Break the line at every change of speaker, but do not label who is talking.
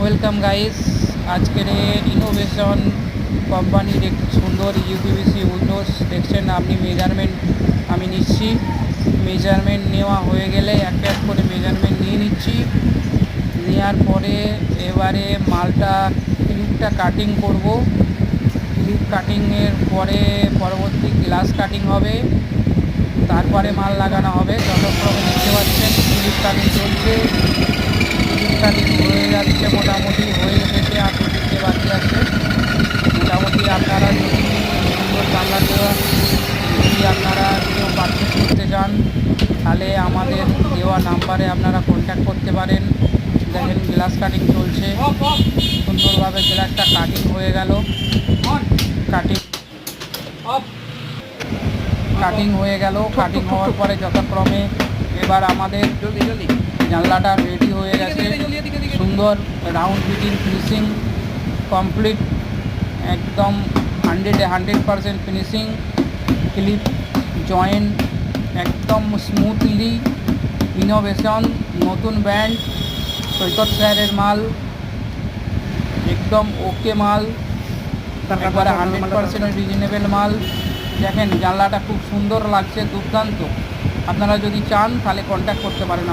Welcome guys. আজকের innovation কোম্পানির একটি সুন্দর ইউপিভিসি উইন্ডোজ দেখছেন আপনি। মেজারমেন্ট আমি নিচ্ছি। মেজারমেন্ট নেওয়া হয়ে গেলে এক এক করে মেজারমেন্ট নিয়ে নিচ্ছি। নেওয়ার পরে এবারে মালটা ক্লিপটা কাটিং করব। ক্লিপ কাটিংয়ের পরে পরবর্তী গ্লাস কাটিং হবে, তারপরে মাল লাগানো হবে। যতক্ষণ দেখতে পাচ্ছেন ক্লিপ কাটিং চলছে। ক্লিপ কাটিং হয়ে যাচ্ছে, মোটামুটি হয়ে এসেছে, আর দিতে বাকি আছে। মোটামুটি আপনারা যদি সুন্দর জানলাটা যদি আপনারা কেউ পারচেস করতে চান তাহলে আমাদের দেওয়া নাম্বারে আপনারা কন্ট্যাক্ট করতে পারেন। দেখেন গ্লাস কাটিং চলছে, সুন্দরভাবে গ্লাসটা কাটিং হয়ে গেল। কাটিং হয়ে গেল। কাটিং হওয়ার পরে যথাক্রমে এবার আমাদের জানলাটা রেডি হয়ে গেছে। সুন্দর রাউন্ড ফিটিং ফিনিশিং কমপ্লিট, একদম 100% ফিনিশিং। ক্লিপ জয়েন্ট একদম স্মুথলি। ইনোভেশন নতুন ব্র্যান্ড, সৈকত স্যারের মাল, একদম ওকে মাল, একবারে 100% রিজনেবল মাল। দেখেন জানলাটা খুব সুন্দর লাগছে, দুর্দান্ত। আপনারা যদি চান তাহলে কন্ট্যাক্ট করতে পারেন।